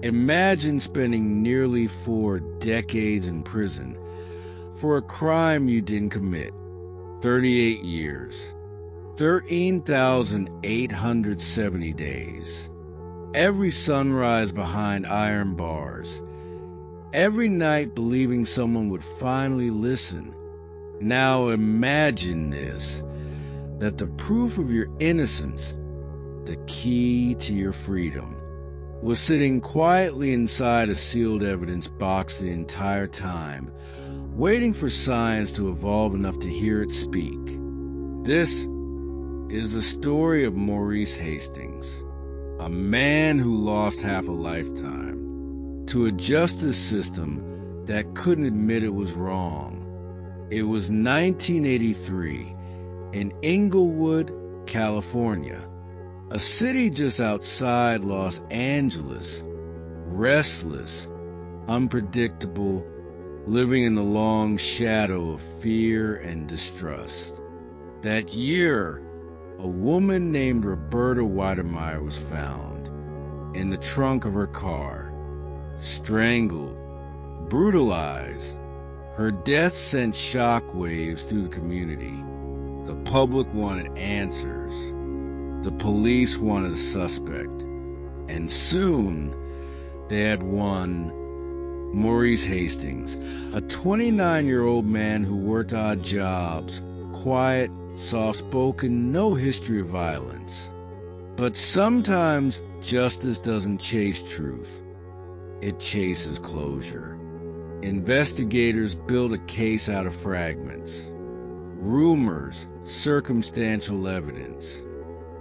Imagine spending nearly 4 decades in prison for a crime you didn't commit. 38 years, 13,870 days. Every sunrise behind iron bars. Every night believing someone would finally listen. Now imagine this, that the proof of your innocence, the key to your freedom, was sitting quietly inside a sealed evidence box the entire time, waiting for science to evolve enough to hear it speak. This is the story of Maurice Hastings, a man who lost half a lifetime to a justice system that couldn't admit it was wrong. It was 1983 in Inglewood, California, a city just outside Los Angeles, restless, unpredictable, living in the long shadow of fear and distrust. That year, a woman named Roberta Weidemeyer was found in the trunk of her car, strangled, brutalized. Her death sent shockwaves through the community. The public wanted answers. The police wanted a suspect. And soon, they had one. Maurice Hastings, a 29-year-old man who worked odd jobs, quiet, soft-spoken, no history of violence. But sometimes justice doesn't chase truth. It chases closure. Investigators build a case out of fragments, rumors, circumstantial evidence,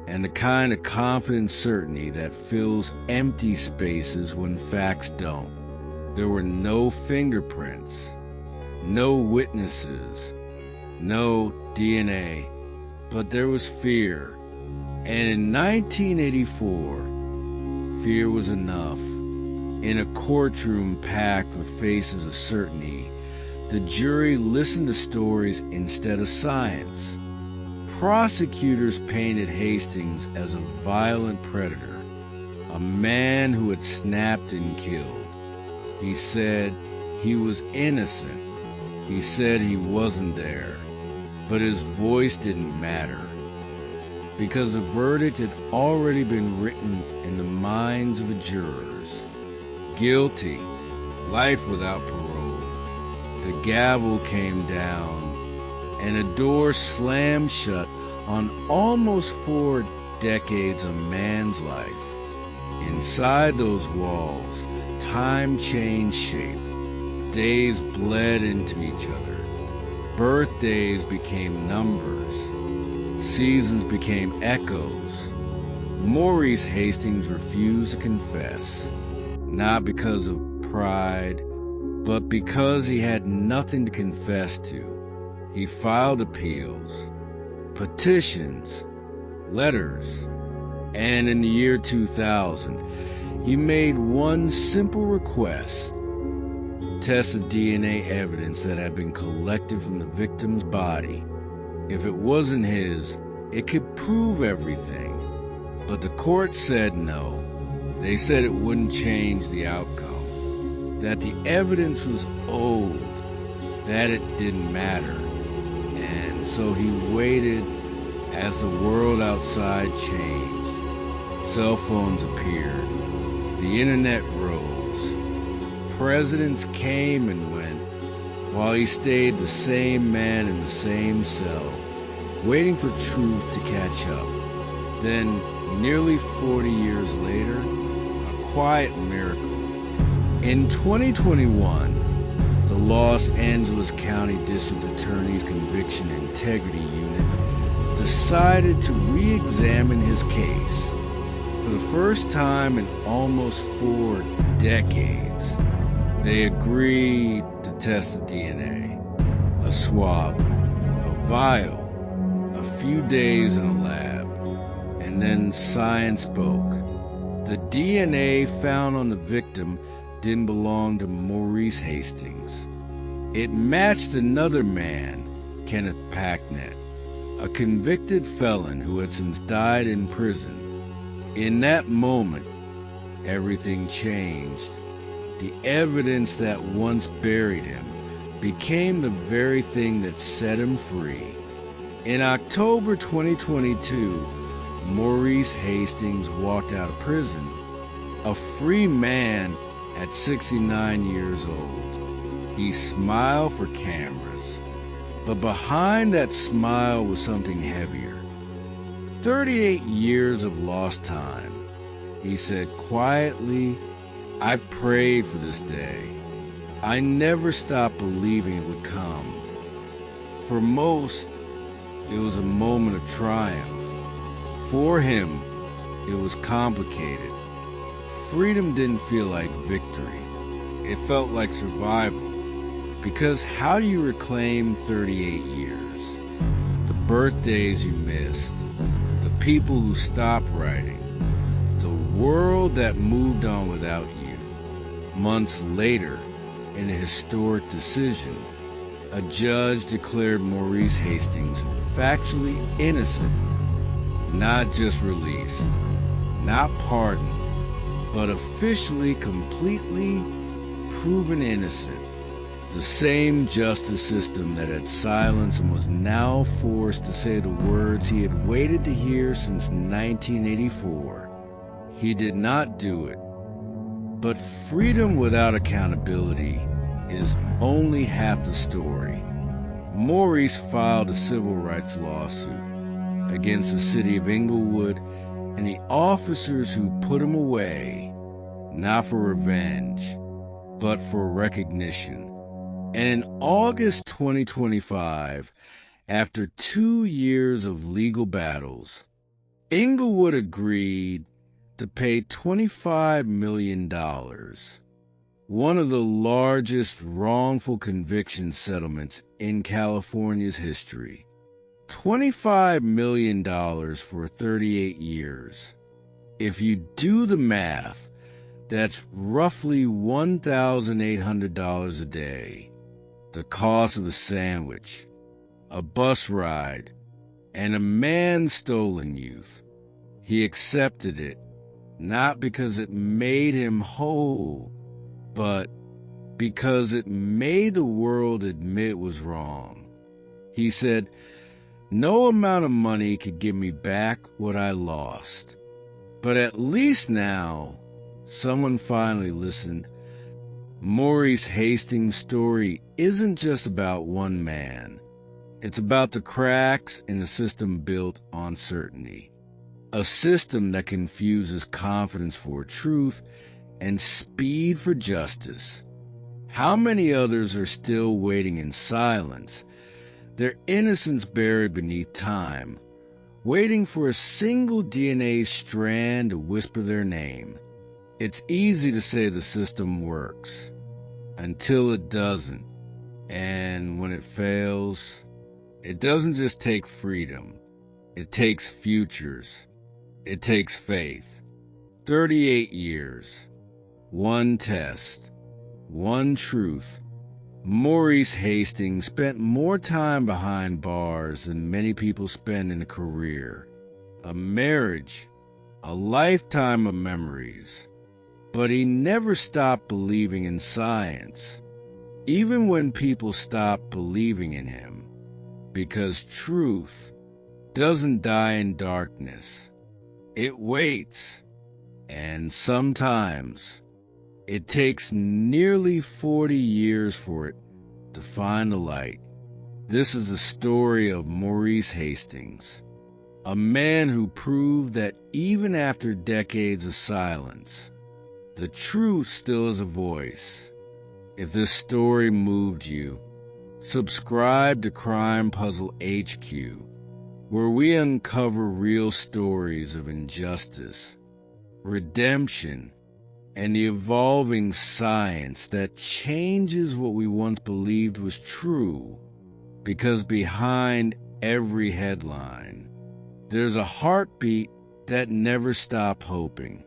and the kind of confident certainty that fills empty spaces when facts don't. There were no fingerprints, no witnesses, no DNA, but there was fear. And in 1984, fear was enough. In a courtroom packed with faces of certainty, the jury listened to stories instead of science. Prosecutors painted Hastings as a violent predator, a man who had snapped and killed. He said he was innocent. He said he wasn't there. But his voice didn't matter, because the verdict had already been written in the minds of the jurors. Guilty, life without parole. The gavel came down, and a door slammed shut on almost 4 decades of man's life. Inside those walls, time changed shape. Days bled into each other. Birthdays became numbers. Seasons became echoes. Maurice Hastings refused to confess, not because of pride, but because he had nothing to confess to. He filed appeals, petitions, letters, and in the year 2000, he made one simple request: test the DNA evidence that had been collected from the victim's body. If it wasn't his, it could prove everything. But the court said no. They said it wouldn't change the outcome, that the evidence was old, that it didn't matter. And so he waited as the world outside changed. Cell phones appeared. The internet rose. Presidents came and went, while he stayed the same man in the same cell, waiting for truth to catch up. Then, nearly 40 years later, a quiet miracle. In 2021, the Los Angeles County District Attorney's Conviction Integrity Unit decided to re-examine his case. For the first time in almost 4 decades, they agreed to test the DNA, a swab, a vial, a few days in a lab, and then science spoke. The DNA found on the victim didn't belong to Maurice Hastings. It matched another man, Kenneth Packnett, a convicted felon who had since died in prison. In that moment, everything changed. The evidence that once buried him became the very thing that set him free. In October 2022, Maurice Hastings walked out of prison, a free man at 69 years old. He smiled for cameras, but behind that smile was something heavier. 38 years of lost time. He said quietly, "I prayed for this day. I never stopped believing it would come." For most, it was a moment of triumph. For him, it was complicated. Freedom didn't feel like victory. It felt like survival. Because how do you reclaim 38 years? The birthdays you missed, the people who stopped writing, the world that moved on without you. Months later, in a historic decision, a judge declared Maurice Hastings factually innocent, not just released, not pardoned, but officially, completely proven innocent. The same justice system that had silenced him was now forced to say the words he had waited to hear since 1984. He did not do it. But freedom without accountability is only half the story. Maurice filed a civil rights lawsuit against the City of Inglewood and the officers who put him away, not for revenge, but for recognition. And in August 2025, after 2 years of legal battles, Inglewood agreed to pay $25 million, one of the largest wrongful conviction settlements in California's history. $25 million for 38 years. If you do the math, that's roughly $1,800 a day. The cost of a sandwich, a bus ride, and a man's stolen youth. He accepted it, not because it made him whole, but because it made the world admit it was wrong. He said, "No amount of money could give me back what I lost. But at least now, someone finally listened." Maurice Hastings' story isn't just about one man. It's about the cracks in a system built on certainty. A system that confuses confidence for truth and speed for justice. How many others are still waiting in silence, their innocence buried beneath time, waiting for a single DNA strand to whisper their name? It's easy to say the system works, until it doesn't. And when it fails, it doesn't just take freedom. It takes futures. It takes faith. 38 years. One test. One truth. Maurice Hastings spent more time behind bars than many people spend in a career, a marriage, a lifetime of memories. But he never stopped believing in science, even when people stopped believing in him, because truth doesn't die in darkness. It waits, and sometimes it takes nearly 40 years for it to find the light. This is the story of Maurice Hastings, a man who proved that even after decades of silence, the truth still has a voice. If this story moved you, subscribe to Crime Puzzle HQ, where we uncover real stories of injustice, redemption, and the evolving science that changes what we once believed was true. Because behind every headline, there's a heartbeat that never stopped hoping.